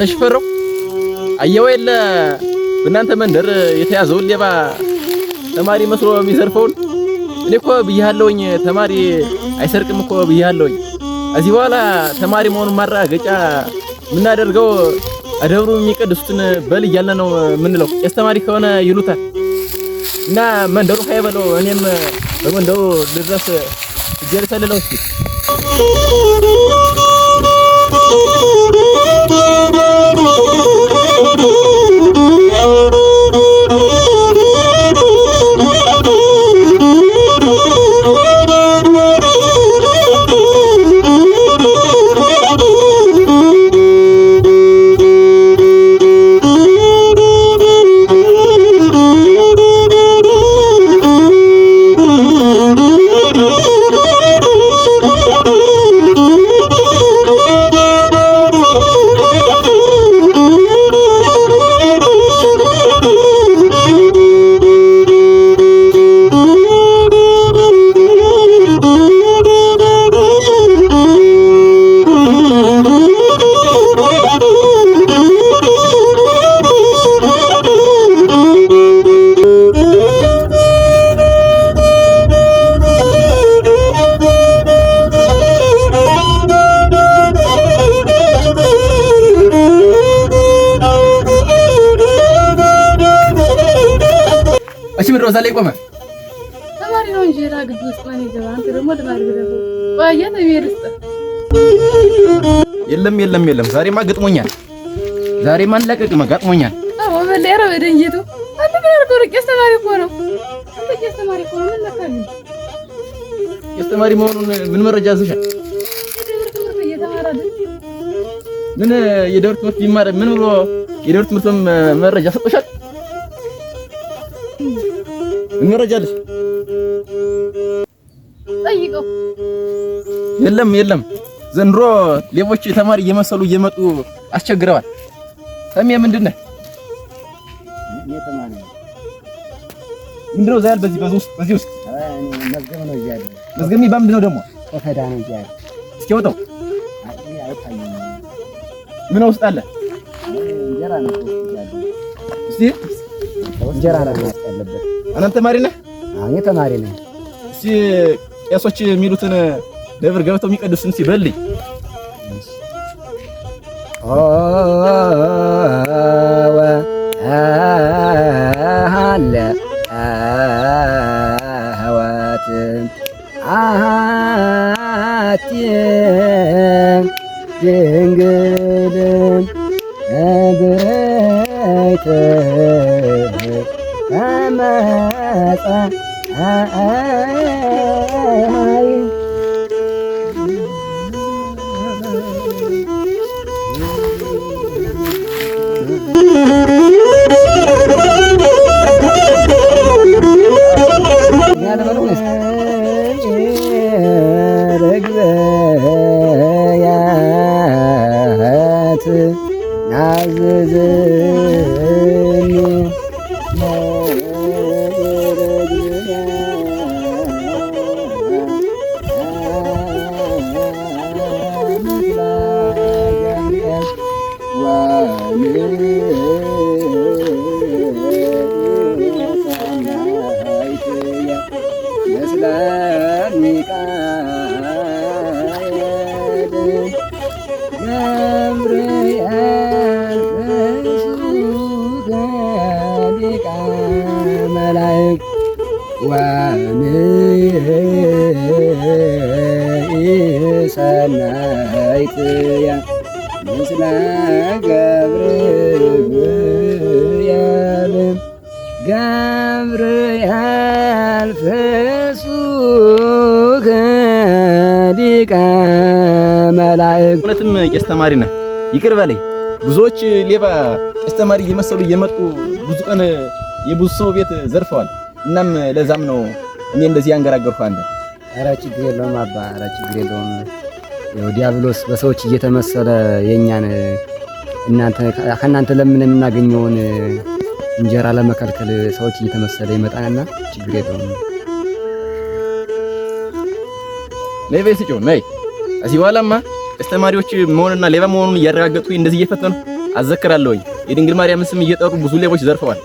ሽፈረው አየው የለ በእናንተ መንደር የተያዘውን ሌባ ተማሪ መስሎ የሚዘርፈውን እኔ እኮ ብያለሁኝ ተማሪ አይሰርቅም እኮ ብያለሁኝ። እዚህ በኋላ ተማሪ መሆኑን ማረጋገጫ የምናደርገው አደብሩ የሚቀድሱትን በል እያለ ነው የምንለው። ተማሪ ከሆነ ይሉታል እና መንደሩ ሃይበለው እኔም በመንደሩ ድረስ እጀርሰልለው እስኪ ሮዛ ላይ ቆመ ተማሪ ነው እንጂ ራግድ ውስጥ ማን ይገባ? አንተ ደግሞ ተማሪ ብለህ ቆየ ነው ይርስጥ። የለም ዛሬማ ገጥሞኛል። ዛሬማ አንለቀቅም ገጥሞኛል። አዎ በለረ በደንጂቱ አንተ ምን አድርገው ቄስ ተማሪ እኮ ነው። አንተ ቄስ ተማሪ እኮ ነው። ምን ለካኝ ቄስ ተማሪ መሆኑን ምን መረጃ አዘሻል? ምን የደብር ትምህርት ቢማር ምን ብሎ የደብር ትምህርትም መረጃ ሰጥቶሻል? ምን መረጃ አለሽ? ጠይቀው። የለም ዘንድሮ ሌቦች ተማሪ እየመሰሉ እየመጡ አስቸግረዋል። ሰሜ ምንድነው? የተማሪ ምንድነው ዛያል በዚህ ውስጥ መዝገብ ነው ይያለ መዝገብ የሚባል ምንድነው ደግሞ? ቆፈዳ ነው ይያለ እስኪ ወጣው አይታየም። ምን ውስጥ አለ? እንጀራ ነው ይያለ እስቲ እንጀራ ነው ያለበት። አንተ ተማሪ ነህ? አዎ ተማሪ ነኝ። እስቲ ቄሶች የሚሉትን ደብር ገብተው የሚቀድሱን ሲበልኝ አለ አህዋት አሃቲ ድንግል እብረይተ አመጻ ሚካኤል ገብርኤል ፍሱተ ሊቀ መላእክት ወንሰናይትያ ምስለ ገብርኤል ገብርኤል ፍሱተ ሊቀ መላእክት። እውነትም ቄስ ተማሪ ነህ፣ ይቅር በለኝ። ብዙዎች ሌባ ቄስ ተማሪ እየመሰሉ እየመጡ ብዙ ቀን የብዙ ሰው ቤት ዘርፈዋል። እናም ለዛም ነው እኔ እንደዚህ ያንገራገርኩ አንተ። ኧረ ችግር የለውም አባ፣ ኧረ ችግር የለውም። ያው ዲያብሎስ በሰዎች እየተመሰለ የኛን ከእናንተ ለምን የምናገኘውን እንጀራ ለመከልከል ሰዎች እየተመሰለ ይመጣልና ችግር የለውም። ነይ በይ ስጪው ነይ። እዚህ በኋላማ አስተማሪዎች መሆንና ሌባ መሆኑን እያረጋገጡ እንደዚህ እየፈተኑ አዘክራለሁኝ። የድንግል ማርያምን ስም እየጠሩ ብዙ ሌቦች ዘርፈዋል።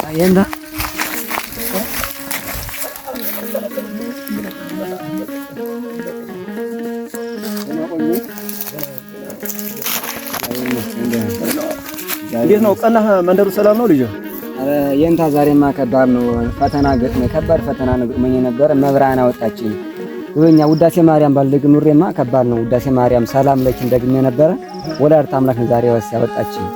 Ayanda. እንዴት ነው ቀናህ? መንደሩ ሰላም ነው ልጅ? የንታ ዛሬማ ከባድ ነው። ፈተና ገጥሞኝ ከባድ ፈተና ነው ገጥሞኝ ነበር። መብራን አወጣችኝ። ወኛ ውዳሴ ማርያም ባልደግ ኑሬማ ከባድ ነው። ውዳሴ ማርያም ሰላም ለኪን ደግሜ ነበረ። ወላዲተ አምላክ ዛሬ ወስ ያወጣችኝ።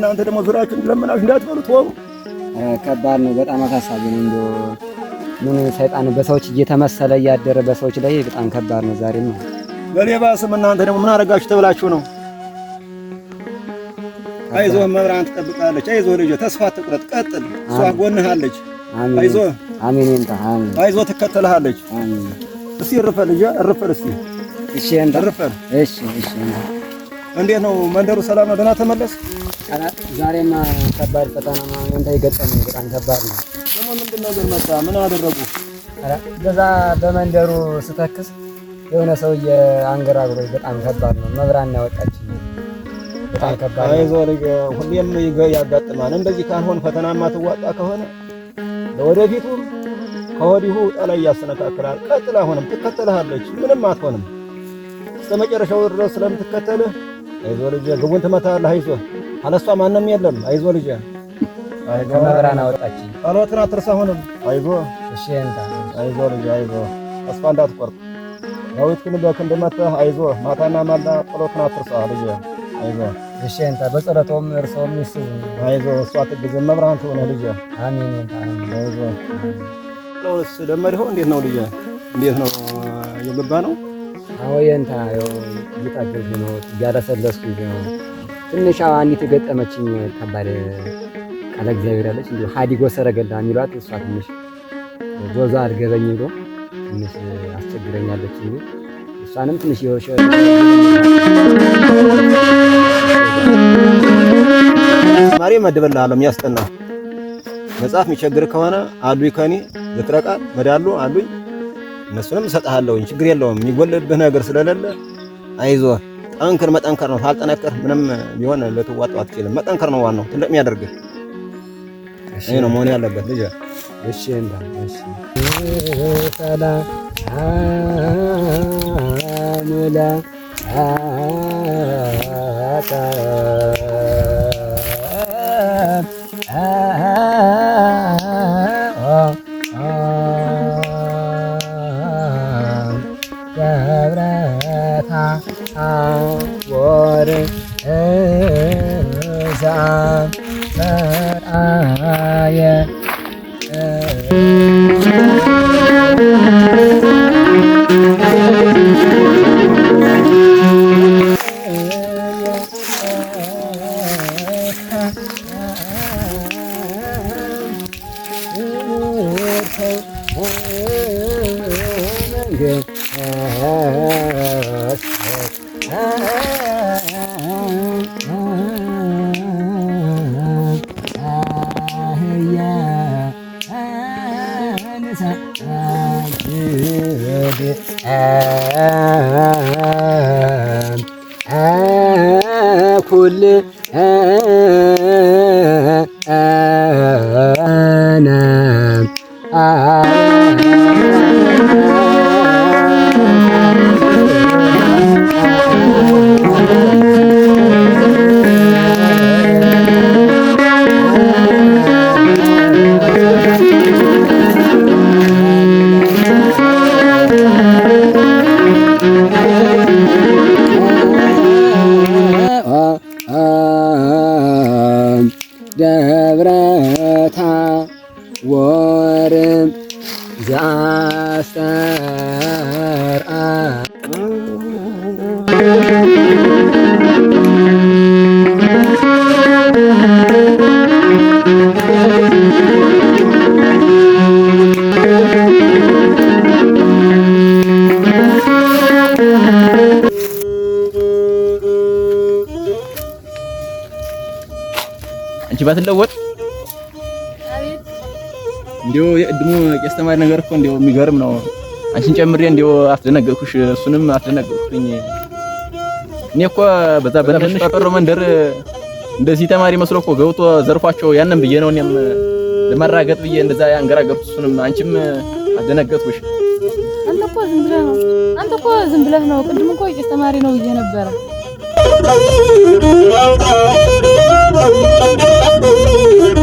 እናንተ ደግሞ ዙራችሁ ለምናችሁ እንዳትበሉት ወሩ ከባድ ነው። በጣም አሳሳቢ ነው። እንደው ምን ሰይጣን በሰዎች እየተመሰለ እያደረ በሰዎች ላይ በጣም ከባድ ነው። ዛሬ ነው በሌባ ስም እናንተ ደግሞ ምን አደረጋችሁ ተብላችሁ ነው። አይዞህ መብራን ትጠብቃለች። አይዞህ ልጅ ተስፋ አትቁረጥ፣ ቀጥል። እሷ ጎንህ አለች። አይዞህ አሜን። እንታ አሜን። አይዞህ ትከተልሃለች። አሜን። እስቲ እርፈል ልጅ እርፈል። እስቲ እሺ እንታ እርፈል። እሺ እሺ። እንዴት ነው መንደሩ? ሰላም ነው? ደህና ተመለስ? ዛሬማ ከባድ ፈተና ነው። እንታ የገጠመኝ በጣም ከባድ ነው። ደግሞ ምንድን ነው ግን መጣ? ምን አደረጉ? በዛ በመንደሩ ስተክስ የሆነ ሰውዬ አንገራግሮኝ በጣም ከባድ ነው። መብራን ያወጣችኝ በጣም ከባድ ነው። አይዞህ ልጅ ሁሌም ያጋጥማል። እንደዚህ ካልሆነ ፈተናማ ትዋጣ ከሆነ ለወደፊቱ ከወዲሁ ጠላይ ያስተካክላል። ቀጥላ ሆነም ትከተልሃለች፣ ምንም አትሆንም። እስከመጨረሻው ድረስ ስለምትከተልህ አይዞህ ልጅ ግቡን ትመታለህ። አይዞህ አለሷ ማንም የለም። አይዞህ ልጅ መብራን አወጣችኝ። ጸሎትን አትርሳ። ሆነም አይዞህ እሺ እንታ አይዞህ ልጅ አይዞህ ተስፋ እንዳትቆርጥ። ዳዊትን በክንድ መተህ አይዞህ ማታና ማልዳ ጸሎትን አትርሳ ልጅ አይዞህ እሺ እንታ በጸሎቶም እርሶም ይስቡ። አይዞህ እሷ ትግዝ መብራን ትሆነ ልጅ አሜን እንታ አይዞህ ለውስ ለመድሆ እንዴት ነው ልጅ እንዴት ነው የገባ ነው? አዎ የንታ ያው እየታገዙ ነው እያለሰለስኩ ነው። ትንሽ አንዲት የገጠመችኝ ከባድ ቃለ እግዚአብሔር ያለች እንዴ ሀዲጎ ሰረገላ የሚሏት እሷ ትንሽ ጆዛ አልገበኝ ብሎ ትንሽ አስቸግረኛለች እንዴ እሷንም ትንሽ ይወሽ ማሪ መድበልሃለሁ። የሚያስጠና መጽሐፍ የሚቸግር ከሆነ አሉኝ ከኔ ዝክረቃ መዳሉ አሉኝ እነሱንም እሰጥሃለሁ። ችግር የለውም። የሚጎልብህ ነገር ስለሌለ አይዞህ ጠንክር። መጠንከር ነው። ካልጠነከር ምንም ቢሆን ልትዋጣው አትችልም። መጠንከር ነው ዋናው ትልቅ የሚያደርግህ። ይሄ ነው መሆን ያለበት ልጅ። እሺ እንዳ እሺ ሰላም አሙላ ወር እዛ ሰራየ ኩል ደብረታ ወርም ዛስተርአ አንቺ ባትለወጥ እንዲሁ የእድሙ ቄስ ተማሪ ነገር እኮ እንዲሁ የሚገርም ነው። አንቺን ጨምሬ እንዲሁ አስደነገጥኩሽ፣ እሱንም አስደነገጥኩኝ። እኔ እኮ በዛ በእንደነሽ ቀሮ መንደር እንደዚህ ተማሪ መስሎ እኮ ገብቶ ዘርፏቸው ያንን ብዬ ነው እኔም ለማራገጥ ብዬ እንደዛ ያንገራገርኩት። እሱንም አንቺም አስደነገጥኩሽ። አንተ እኮ ዝም ብለህ ነው። ቅድም እኮ ቄስ ተማሪ ነው ብዬ ነበረ። Thank you.